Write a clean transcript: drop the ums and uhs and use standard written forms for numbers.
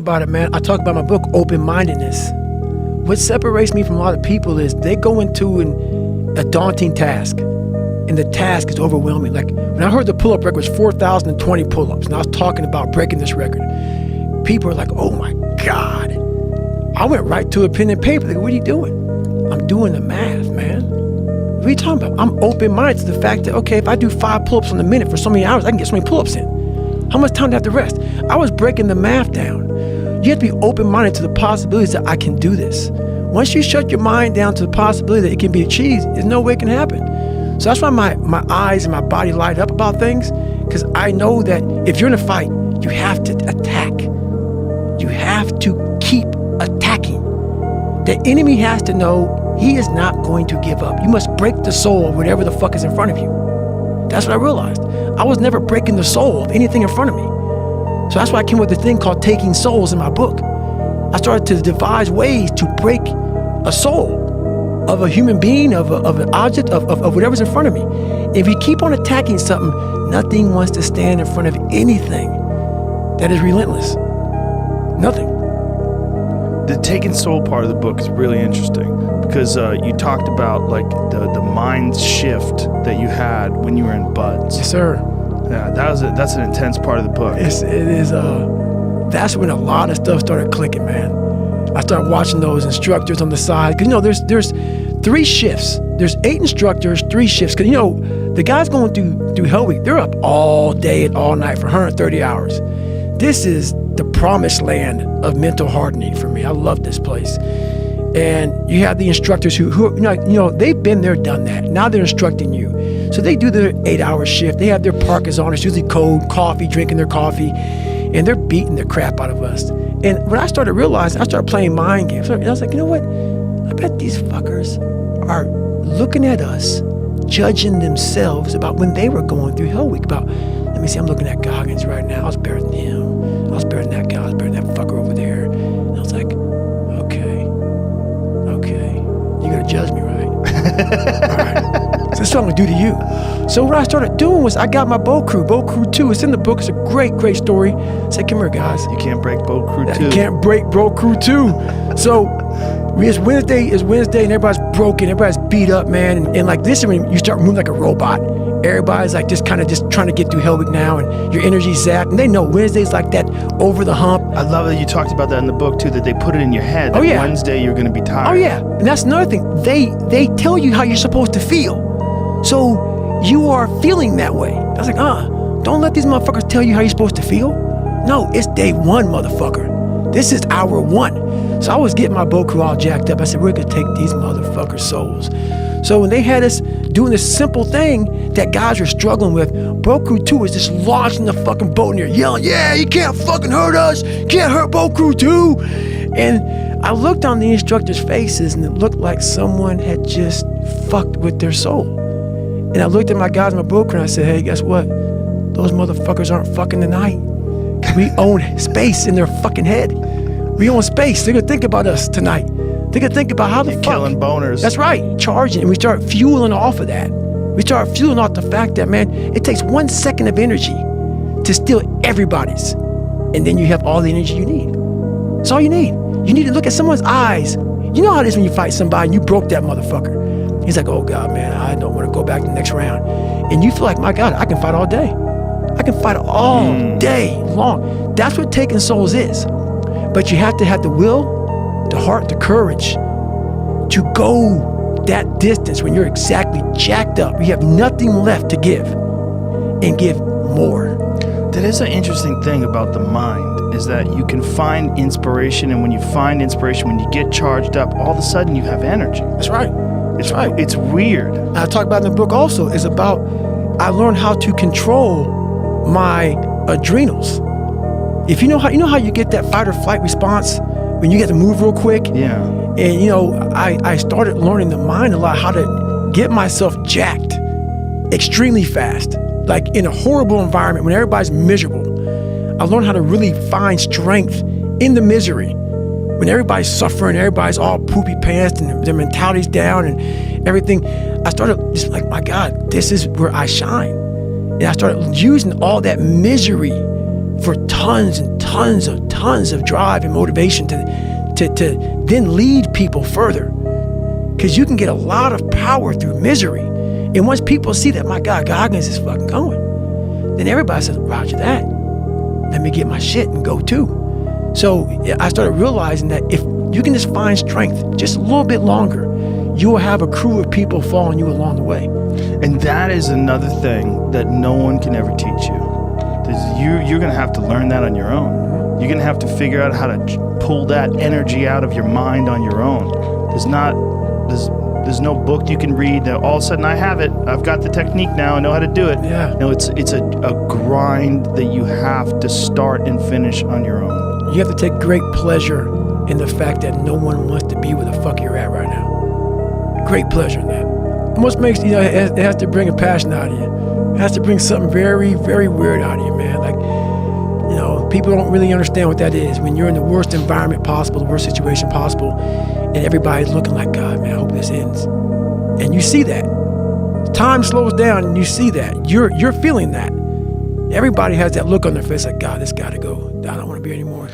About it, man. I talk about my book, open-mindedness. What separates me from a lot of people is they go into a daunting task, and the task is overwhelming. Like when I heard the pull-up record was 4,020 pull-ups, and I was talking about breaking this record, people are like, oh my God. I went right to a pen and paper. Like, what are you doing? I'm doing the math, man. What are you talking about? I'm open-minded to the fact that, okay, if I do 5 pull-ups in a minute for so many hours, I can get so many pull-ups in. How much time do I have to rest? I was breaking the math down. You have to be open-minded to the possibilities that I can do this. Once you shut your mind down to the possibility that it can be achieved, there's no way it can happen. So that's why my eyes and my body light up about things, because I know that if you're in a fight, you have to attack. You have to keep attacking. The enemy has to know he is not going to give up. You must break the soul of whatever the fuck is in front of you. That's what I realized. I was never breaking the soul of anything in front of me. So that's why I came with a thing called Taking Souls in my book. I started to devise ways to break a soul of a human being, of an object, of whatever's in front of me. If you keep on attacking something, nothing wants to stand in front of anything that is relentless. Nothing. The Taking Soul part of the book is really interesting because you talked about like the mind shift that you had when you were in buds. Yes, sir. Yeah, that's an intense part of the book. It is. That's when a lot of stuff started clicking, man. I started watching those instructors on the side because there's 3 shifts. There's 8 instructors, 3 shifts. Because the guys going through Hell Week, they're up all day and all night for 130 hours. This is the promised land of mental hardening for me. I love this place. And you have the instructors who they've been there, done that. Now they're instructing you. So they do their 8-hour shift. They have their parkas on. It's usually cold, coffee, drinking their coffee, and they're beating the crap out of us. And when I started realizing, I started playing mind games. And I was like, you know what? I bet these fuckers are looking at us, judging themselves about when they were going through Hell Week. About, let me see, I'm looking at Goggins right now. I was better than him. I was better than that guy. I was better than that fucker over there. And I was like, okay, you're gonna judge me, right? All right. So that's what I'm gonna do to you. So what I started doing was I got my Boat Crew 2. It's in the book. It's a great, great story. I said, come here, guys. You can't break Boat Crew 2. You can't break Boat Crew 2. So it's Wednesday, and everybody's broken. Everybody's beat up, man. And like this is when you start moving like a robot. Everybody's like just kind of just trying to get through Hell Week now, and your energy's zapped. And they know Wednesday's like that over the hump. I love that you talked about that in the book too, that they put it in your head that Wednesday you're going to be tired. Oh yeah, and that's another thing. They tell you how you're supposed to feel. So you are feeling that way. I was like, don't let these motherfuckers tell you how you're supposed to feel. No, it's day 1, motherfucker. This is hour 1. So I was getting my Boat Crew all jacked up. I said, we're gonna take these motherfuckers' souls. So when they had us doing this simple thing that guys were struggling with, Boat Crew 2 was just launching the fucking boat in there, yelling, yeah, you can't fucking hurt us. You can't hurt Boat Crew 2. And I looked on the instructors' faces and it looked like someone had just fucked with their soul. And I looked at my guys in my boat crew and I said, hey, guess what? Those motherfuckers aren't fucking tonight. We own space in their fucking head. We own space. They're gonna think about us tonight. They're gonna think about how the fuck. Killing boners. That's right, charging. And we start fueling off of that. We start fueling off the fact that, man, it takes 1 second of energy to steal everybody's. And then you have all the energy you need. That's all you need. You need to look at someone's eyes. You know how it is when you fight somebody and you broke that motherfucker. He's like, oh God, man, I don't want to go back to the next round. And you feel like, my God, I can fight all day. I can fight all day long. That's what Taking Souls is. But you have to have the will, the heart, the courage to go that distance when you're exactly jacked up. You have nothing left to give and give more. That is an interesting thing about the mind, is that you can find inspiration, and when you find inspiration, when you get charged up, all of a sudden you have energy. That's right. It's right. It's weird. I talk about in the book also is about I learned how to control my adrenals. If you know how you get that fight or flight response when you get to move real quick. Yeah. And I started learning the mind a lot, how to get myself jacked extremely fast, like in a horrible environment when everybody's miserable. I learned how to really find strength in the misery. When everybody's suffering, everybody's all poopy pants and their mentality's down and everything, I started just like, my God, this is where I shine. And I started using all that misery for tons and tons of drive and motivation to then lead people further. Because you can get a lot of power through misery. And once people see that, my God, Goggins is fucking going, then everybody says, roger that. Let me get my shit and go too. So I started realizing that if you can just find strength just a little bit longer, you will have a crew of people following you along the way. And that is another thing that no one can ever teach you. You're going to have to learn that on your own. You're going to have to figure out how to pull that energy out of your mind on your own. There's no book you can read that all of a sudden I have it. I've got the technique now. I know how to do it. Yeah. No, it's a grind that you have to start and finish on your own. You have to take great pleasure in the fact that no one wants to be where the fuck you're at right now. Great pleasure in that. Almost makes, it has to bring a passion out of you. It has to bring something very, very weird out of you, man. Like, people don't really understand what that is. When you're in the worst environment possible, the worst situation possible, and everybody's looking like, God, man, I hope this ends. And you see that. Time slows down and you see that. You're feeling that. Everybody has that look on their face like, God, this got to go. I don't want to be here anymore.